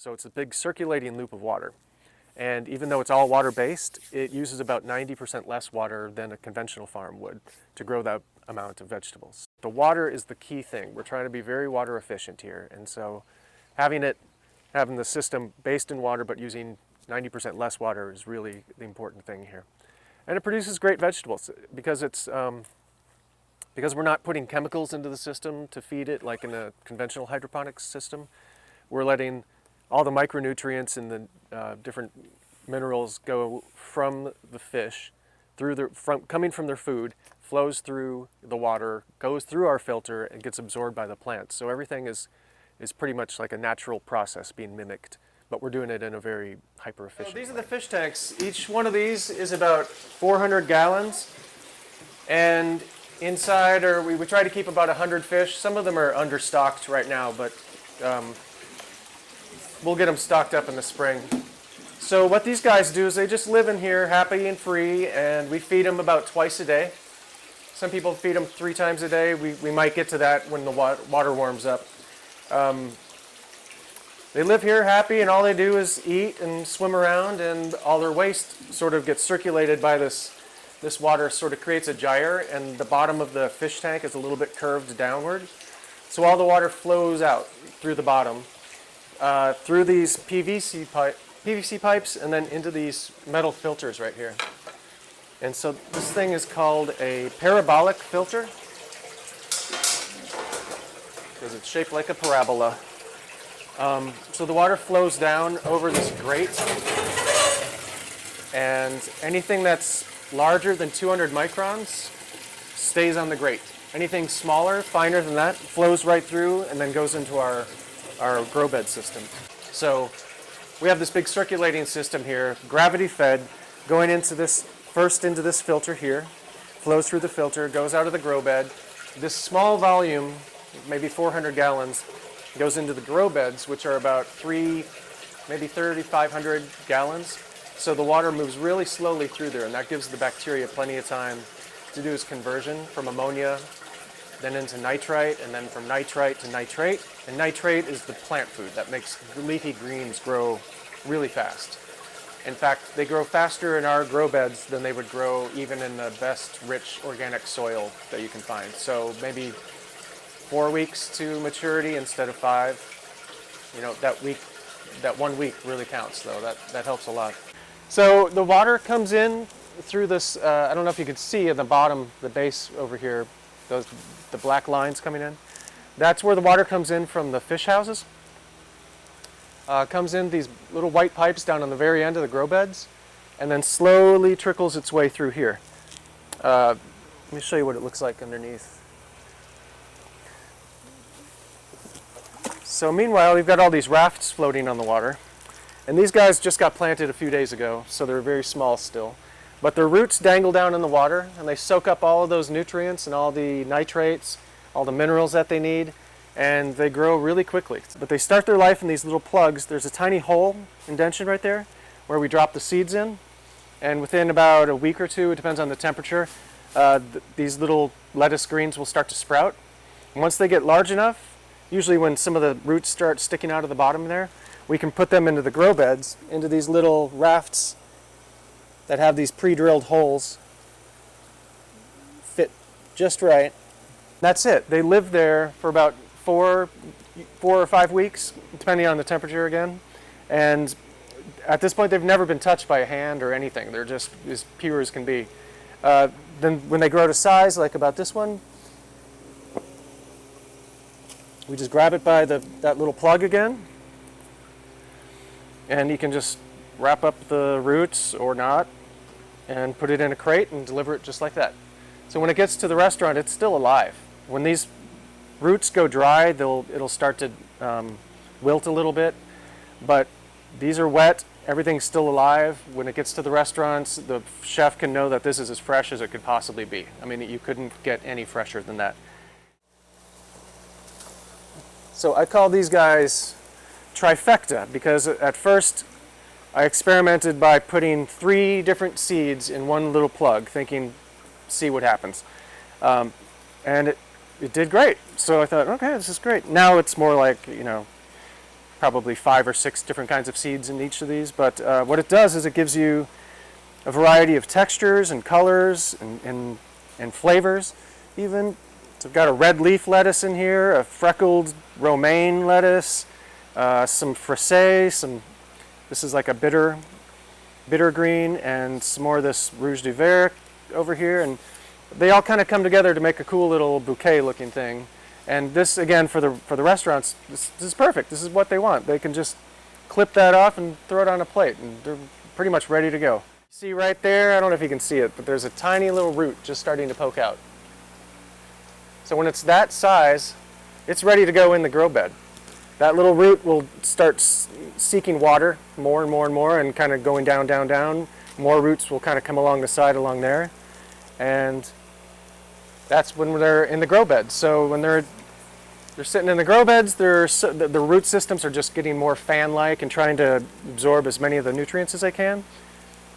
So it's a big circulating loop of water. And even though it's all water-based, it uses about 90% less water than a conventional farm would to grow that amount of vegetables. The water is the key thing. We're trying to be very water efficient here. And so having the system based in water but using 90% less water is really the important thing here. And it produces great vegetables because because we're not putting chemicals into the system to feed it like in a conventional hydroponics system. We're letting all the micronutrients and the different minerals go from the fish, coming from their food, flows through the water, goes through our filter, and gets absorbed by the plants. So everything is pretty much like a natural process being mimicked, but we're doing it in a very hyper-efficient way. These are the fish tanks. Each one of these is about 400 gallons, and inside, we try to keep about 100 fish. Some of them are understocked right now, but we'll get them stocked up in the spring. So what these guys do is they just live in here happy and free, and we feed them about twice a day. Some people feed them 3 times a day. We might get to that when the water warms up. They live here happy, and all they do is eat and swim around, and all their waste sort of gets circulated by this water, sort of creates a gyre, and the bottom of the fish tank is a little bit curved downward. So all the water flows out through the bottom, through these PVC pipes, and then into these metal filters right here. And so this thing is called a parabolic filter because it's shaped like a parabola. So the water flows down over this grate, and anything that's larger than 200 microns stays on the grate. Anything smaller, finer than that, flows right through and then goes into our grow bed system. So we have this big circulating system here, gravity fed, going into this filter here, flows through the filter, goes out of the grow bed. This small volume, maybe 400 gallons, goes into the grow beds, which are about maybe 3,500 gallons. So the water moves really slowly through there, and that gives the bacteria plenty of time to do its conversion from ammonia, then into nitrite, and then from nitrite to nitrate. And nitrate is the plant food that makes leafy greens grow really fast. In fact, they grow faster in our grow beds than they would grow even in the best rich organic soil that you can find. So maybe 4 weeks to maturity instead of 5. You know, that 1 week really counts though. That helps a lot. So the water comes in through this, I don't know if you can see at the bottom, the base over here, the black lines coming in. That's where the water comes in from the fish houses. Comes in these little white pipes down on the very end of the grow beds, and then slowly trickles its way through here. Let me show you what it looks like underneath. So meanwhile, we've got all these rafts floating on the water, and these guys just got planted a few days ago, so they're very small still. But their roots dangle down in the water, and they soak up all of those nutrients and all the nitrates, all the minerals that they need, and they grow really quickly. But they start their life in these little plugs. There's a tiny hole indention right there where we drop the seeds in, and within about a week or two, it depends on the temperature, these little lettuce greens will start to sprout. And once they get large enough, usually when some of the roots start sticking out of the bottom there, we can put them into the grow beds, into these little rafts that have these pre-drilled holes, fit just right. That's it. They live there for about 4 or 5 weeks, depending on the temperature again. And at this point, they've never been touched by a hand or anything. They're just as pure as can be. Then when they grow to size, like about this one, we just grab it by that little plug again, and you can just wrap up the roots or not and put it in a crate and deliver it just like that. So when it gets to the restaurant, it's still alive. When these roots go dry, it'll start to wilt a little bit, but these are wet, everything's still alive. When it gets to the restaurants, the chef can know that this is as fresh as it could possibly be. I mean, you couldn't get any fresher than that. So I call these guys trifecta because at first I experimented by putting 3 different seeds in one little plug, thinking, see what happens. And it did great. So I thought, okay, this is great. Now it's more like, probably 5 or 6 different kinds of seeds in each of these, but what it does is it gives you a variety of textures and colors and flavors even. So I've got a red leaf lettuce in here, a freckled romaine lettuce, some frisee, this is like a bitter green, and some more of this rouge de vert over here, and they all kind of come together to make a cool little bouquet looking thing. And this, again, for the restaurants, this is perfect. This is what they want. They can just clip that off and throw it on a plate, and they're pretty much ready to go. See right there, I don't know if you can see it, but there's a tiny little root just starting to poke out. So when it's that size, it's ready to go in the grow bed. That little root will start seeking water more and more and more, and kind of going down, down, down. More roots will kind of come along the side along there. And that's when they're in the grow beds. So when they're sitting in the grow beds, the root systems are just getting more fan-like and trying to absorb as many of the nutrients as they can.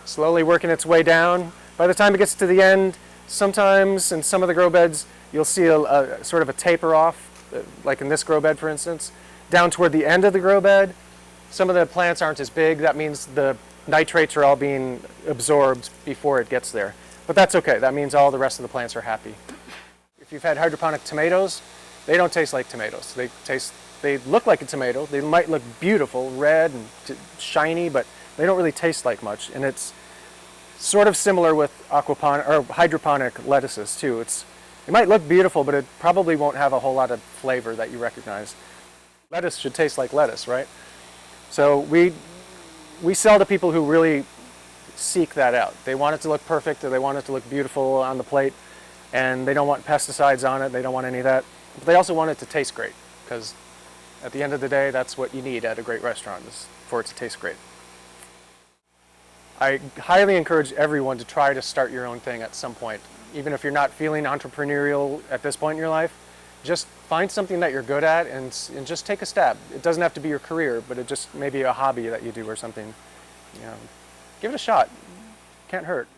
Slowly working its way down. By the time it gets to the end, sometimes in some of the grow beds, you'll see a sort of a taper off, like in this grow bed, for instance. Down toward the end of the grow bed, some of the plants aren't as big. That means the nitrates are all being absorbed before it gets there. But that's okay. That means all the rest of the plants are happy. If you've had hydroponic tomatoes, they don't taste like tomatoes. They look like a tomato. They might look beautiful, red and shiny, but they don't really taste like much. And it's sort of similar with aquaponic or hydroponic lettuces too. It might look beautiful, but it probably won't have a whole lot of flavor that you recognize. Lettuce should taste like lettuce, right? So we sell to people who really seek that out. They want it to look perfect, or they want it to look beautiful on the plate, and they don't want pesticides on it. They don't want any of that. But they also want it to taste great, because at the end of the day, that's what you need at a great restaurant, is for it to taste great. I highly encourage everyone to try to start your own thing at some point. Even if you're not feeling entrepreneurial at this point in your life, just find something that you're good at and just take a stab. It doesn't have to be your career, but it just may be a hobby that you do or something. You know, give it a shot. Can't hurt.